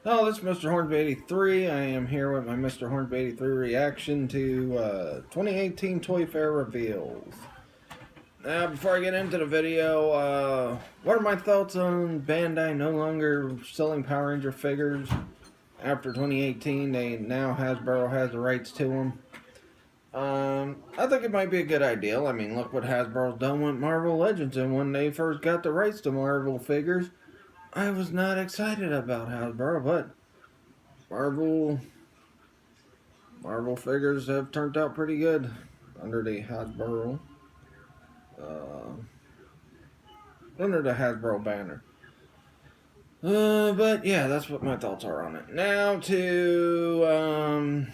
Hello, this is Mr. Hornsby 83. I am here with my Mr. Hornsby 83 reaction to 2018 Toy Fair reveals. Now, before I get into the video, what are my thoughts on Bandai no longer selling Power Ranger figures? After 2018, now Hasbro has the rights to them. I think it might be a good idea. I mean, look what Hasbro's done with Marvel Legends, and when they first got the rights to Marvel figures, I was not excited about Hasbro, but Marvel figures have turned out pretty good under the Hasbro banner. But yeah, that's what my thoughts are on it. Now to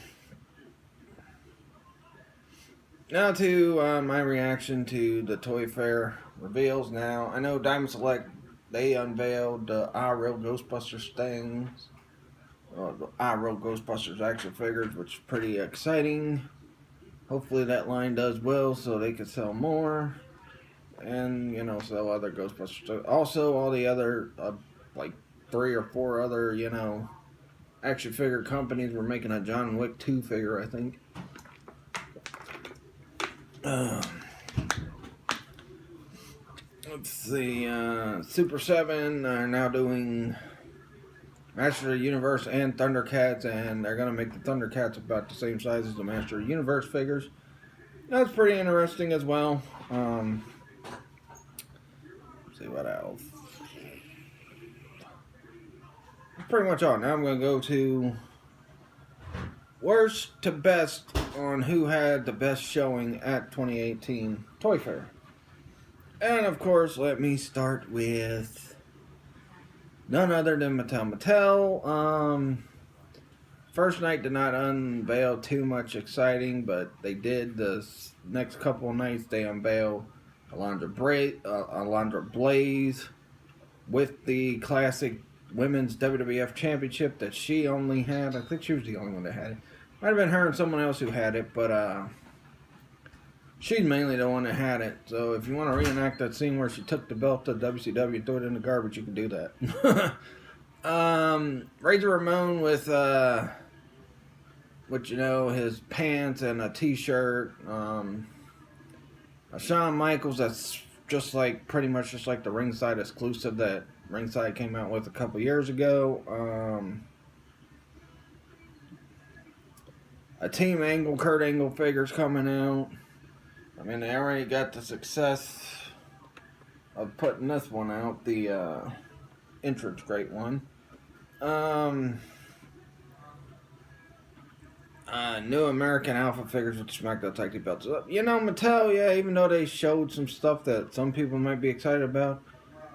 my reaction to the Toy Fair reveals. Now I know Diamond Select, they unveiled the I-Rail Ghostbusters things. The I-Rail Ghostbusters action figures, which is pretty exciting. Hopefully that line does well so they can sell more. And, you know, sell other Ghostbusters. Also, all the other, like 3 or 4 other, you know, action figure companies were making a John Wick 2 figure, I think. Let's see, Super 7 are now doing Master of the Universe and Thundercats, and they're going to make the Thundercats about the same size as the Master of the Universe figures. That's pretty interesting as well. Let's see what else. That's pretty much all. Now I'm going to go to worst to best on who had the best showing at 2018 Toy Fair. And of course, let me start with none other than Mattel. First night did not unveil too much exciting, but they did. The next couple of nights they unveiled Alundra Blaze with the classic women's WWF championship that she only had. I think she was the only one that had it. Might have been her and someone else who had it, but she's mainly the one that had it. So if you want to reenact that scene where she took the belt to WCW and threw it in the garbage, you can do that. Razor Ramon with you know, his pants and a t-shirt. Shawn Michaels, that's just like, pretty much just like the Ringside exclusive that Ringside came out with a couple years ago. A Team Angle, Kurt Angle figures coming out. I mean, they already got the success of putting this one out, the entrance great one. New American Alpha figures with SmackDown Tag Team belts. You know, Mattel, yeah, even though they showed some stuff that some people might be excited about,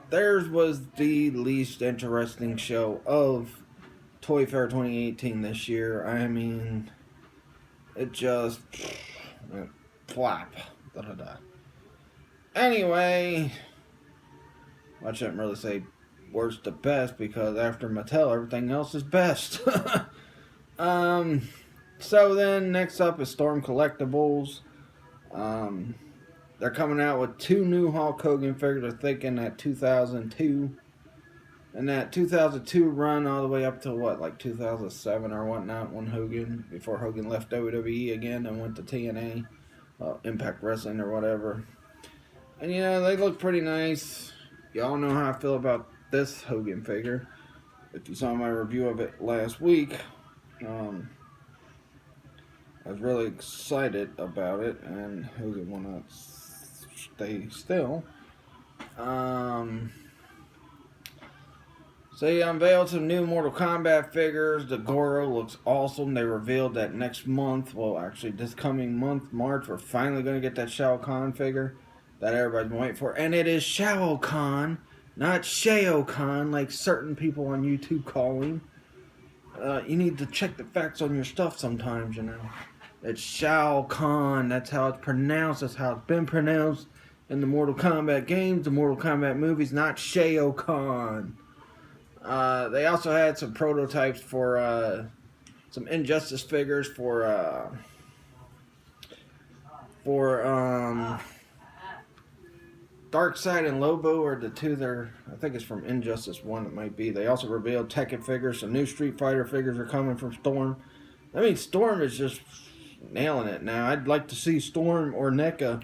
theirs was the least interesting show of Toy Fair 2018 this year. I mean, it just flap. Da-da-da. Anyway, I shouldn't really say worst to best, because after Mattel, everything else is best. So then, next up is Storm Collectibles. They're coming out with 2 new Hulk Hogan figures. They're thinking that 2002. And that 2002 run all the way up to what, like 2007 or whatnot, before Hogan left WWE again and went to TNA, Impact Wrestling or whatever. And yeah, they look pretty nice. Y'all know how I feel about this Hogan figure. If you saw my review of it last week, I was really excited about it, and Hogan will not stay still. So he unveiled some new Mortal Kombat figures. The Goro looks awesome. They revealed that next month, well actually this coming month, March, we're finally going to get that Shao Kahn figure that everybody's been waiting for. And it is Shao Kahn, not Shao Kahn, like certain people on YouTube call him. You need to check the facts on your stuff sometimes, you know. It's Shao Kahn. That's how it's pronounced. That's how it's been pronounced in the Mortal Kombat games, the Mortal Kombat movies, not Shao Kahn. They also had some prototypes for some Injustice figures for Darkseid and Lobo are the two I think it's from Injustice 1 it might be. They also revealed Tekken figures. Some new Street Fighter figures are coming from Storm. I mean, Storm is just nailing it now. I'd like to see Storm or NECA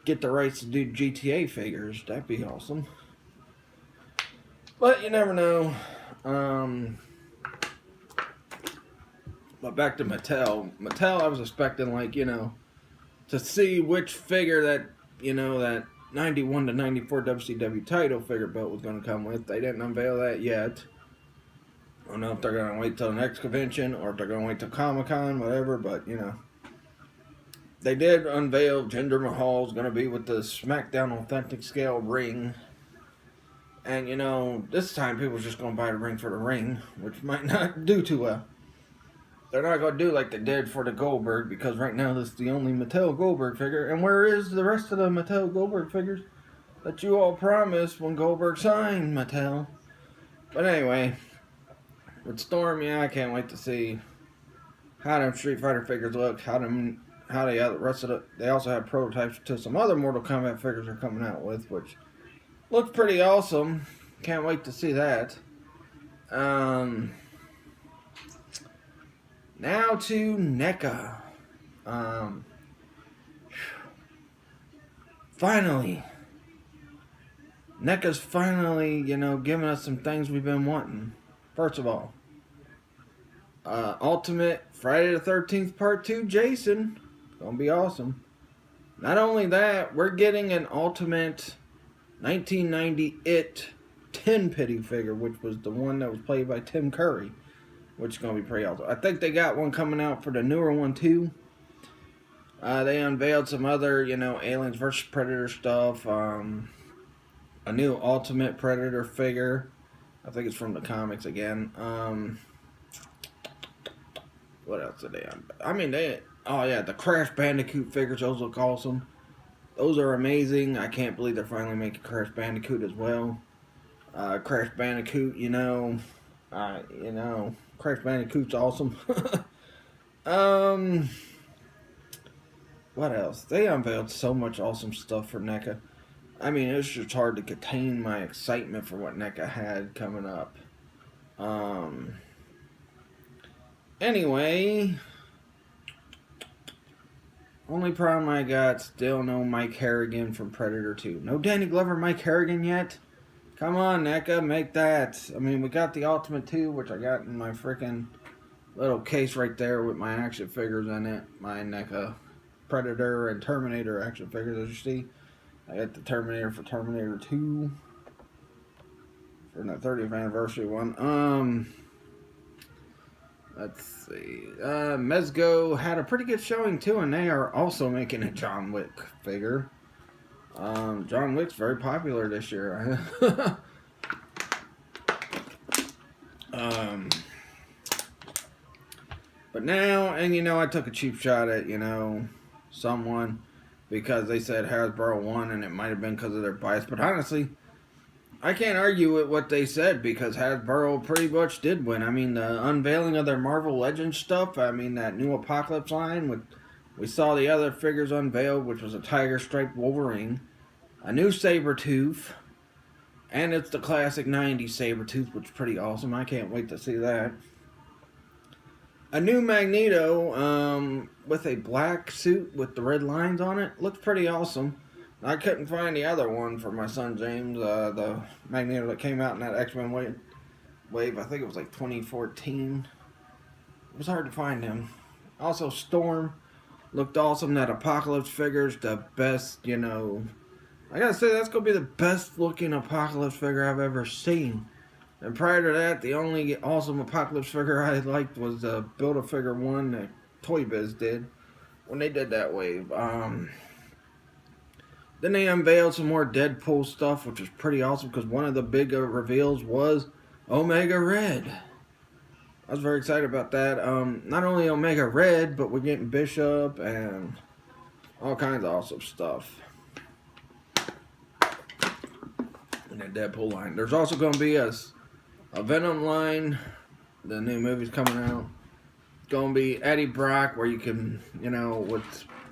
get the rights to do GTA figures. That'd be awesome. But you never know. But back to Mattel. Mattel, I was expecting, like, you know, to see which figure that, you know, that 91 to 94 WCW title figure belt was going to come with. They didn't unveil that yet. I don't know if they're going to wait till the next convention or if they're going to wait till Comic-Con, whatever, but, you know. They did unveil Jinder Mahal's going to be with the SmackDown Authentic Scale ring. And, you know, this time people are just going to buy the ring for the ring, which might not do too well. They're not going to do like they did for the Goldberg, because right now this is the only Mattel Goldberg figure. And where is the rest of the Mattel Goldberg figures that you all promised when Goldberg signed, Mattel? But anyway, with Storm, yeah, I can't wait to see how them Street Fighter figures look, how the rest of they also have prototypes to some other Mortal Kombat figures they're coming out with, which looks pretty awesome. Can't wait to see that. Now to NECA. Finally. NECA's finally, you know, giving us some things we've been wanting. First of all, Ultimate Friday the 13th Part 2 Jason. Gonna be awesome. Not only that, we're getting an Ultimate 1990 It 10-Pity figure, which was the one that was played by Tim Curry, which is going to be pretty awesome. I think they got one coming out for the newer one, too. They unveiled some other, you know, Aliens vs. Predator stuff. A new Ultimate Predator figure. I think it's from the comics again. What else did they unveil? I mean, oh yeah, the Crash Bandicoot figures, those look awesome. Those are amazing. I can't believe they're finally making Crash Bandicoot as well. Crash Bandicoot, you know, Crash Bandicoot's awesome. What else? They unveiled so much awesome stuff for NECA. I mean, it's just hard to contain my excitement for what NECA had coming up. Anyway, only problem I got, still no Mike Harrigan from Predator 2. No Danny Glover, Mike Harrigan yet? Come on, NECA, make that. I mean, we got the Ultimate 2, which I got in my freaking little case right there with my action figures in it. My NECA Predator and Terminator action figures, as you see. I got the Terminator for Terminator 2 for the 30th anniversary one. Let's see. Mezco had a pretty good showing too, and they are also making a John Wick figure. John Wick's very popular this year. But now, and you know, I took a cheap shot at, you know, someone because they said Hasbro won, and it might have been because of their bias. But honestly, I can't argue with what they said because Hasbro pretty much did win. I mean, the unveiling of their Marvel Legends stuff, I mean, that new Apocalypse line, we saw the other figures unveiled, which was a Tiger Striped Wolverine, a new Sabretooth, and it's the classic 90s Sabretooth, which is pretty awesome. I can't wait to see that. A new Magneto with a black suit with the red lines on it. Looks pretty awesome. I couldn't find the other one for my son James, the Magneto that came out in that X-Men wave. I think it was like 2014. It was hard to find him. Also, Storm looked awesome. That Apocalypse figure's the best, you know. I gotta say, that's gonna be the best looking Apocalypse figure I've ever seen. And prior to that, the only awesome Apocalypse figure I liked was the Build-A-Figure one that Toy Biz did when they did that wave. Then they unveiled some more Deadpool stuff, which was pretty awesome because one of the big reveals was Omega Red. I was very excited about that. Not only Omega Red, but we're getting Bishop and all kinds of awesome stuff in the Deadpool line. There's also going to be a Venom line. The new movie's coming out. It's going to be Eddie Brock, where you can, you know, with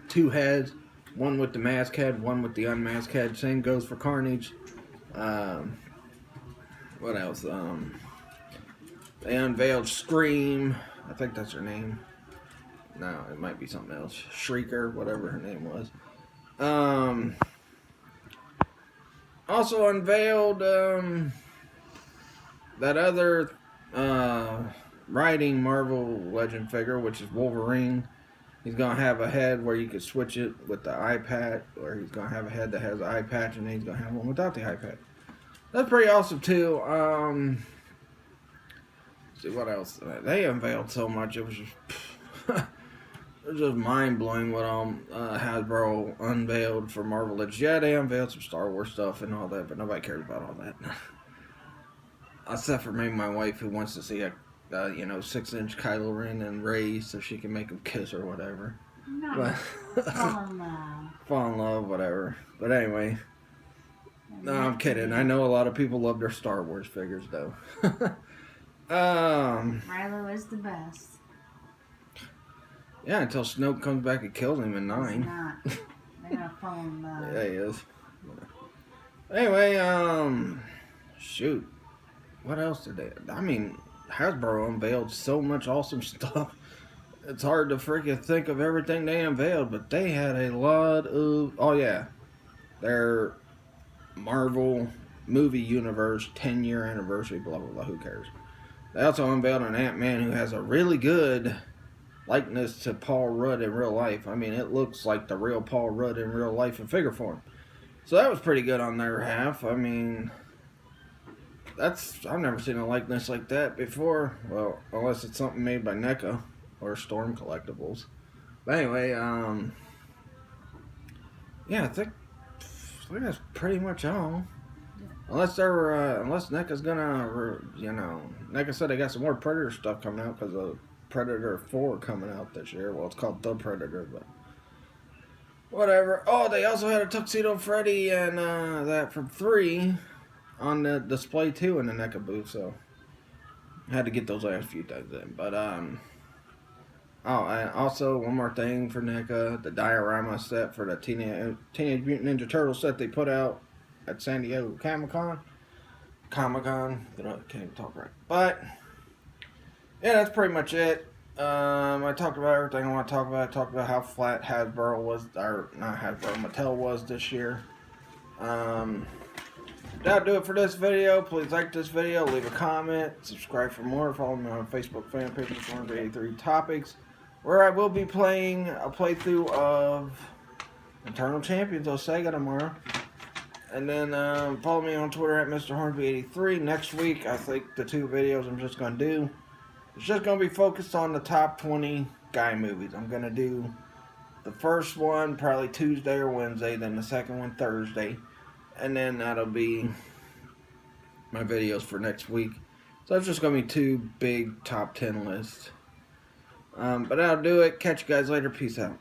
two heads. One with the mask head, one with the unmasked head. Same goes for Carnage. What else? They unveiled Scream. I think that's her name. No, it might be something else. Shrieker, whatever her name was. Also unveiled that other riding Marvel Legend figure, which is Wolverine. He's going to have a head where you could switch it with the eye patch, or he's going to have a head that has an eye patch, and then he's going to have one without the eye patch. That's pretty awesome, too. See what else? They unveiled so much, it was just... it was just mind-blowing what Hasbro unveiled for Marvel Legends. Yeah, they unveiled some Star Wars stuff and all that, but nobody cares about all that. Except for maybe my wife, who wants to see a 6-inch Kylo Ren and Rey so she can make them kiss or whatever. No. Fall in love. Fall in love, whatever. But anyway. No, I'm kidding. I know a lot of people love their Star Wars figures, though. Milo is the best. Yeah, until Snoke comes back and kills him in 9. He's not. They're gonna fall in love. Yeah, he is. Anyway, shoot. What else did they... I mean, Hasbro unveiled so much awesome stuff. It's hard to freaking think of everything they unveiled, but they had a lot of... Oh, yeah. Their Marvel movie universe 10-year anniversary, blah, blah, blah. Who cares? They also unveiled an Ant-Man who has a really good likeness to Paul Rudd in real life. I mean, it looks like the real Paul Rudd in real life in figure form. So that was pretty good on their half. I mean... I've never seen a likeness like that before. Well, unless it's something made by NECA or Storm Collectibles. But anyway, yeah, I think that's pretty much all. Unless NECA's gonna, NECA said they got some more Predator stuff coming out because of Predator 4 coming out this year. Well, it's called The Predator, but whatever. Oh, they also had a Tuxedo Freddy and that from 3. On the display too in the NECA booth, so I had to get those last few things in. But and also one more thing for NECA, the diorama set for the Teenage Mutant Ninja Turtle set they put out at San Diego Comic-Con. Can't even talk right. But yeah, that's pretty much it. I talked about everything I want to talk about. I talked about how flat Hasbro was, or not Hasbro, Mattel was this year. That'll do it for this video. Please like this video, leave a comment, subscribe for more, follow me on Facebook fan page for 183 Topics, where I will be playing a playthrough of Eternal Champions of Sega tomorrow. And then follow me on Twitter at Mr. Hornsby83. Next week, I think the 2 videos I'm just going to do, it's just going to be focused on the top 20 guy movies. I'm going to do the first one probably Tuesday or Wednesday, then the second one Thursday. And then that'll be my videos for next week. So it's just going to be 2 big top 10 lists. But that'll do it. Catch you guys later. Peace out.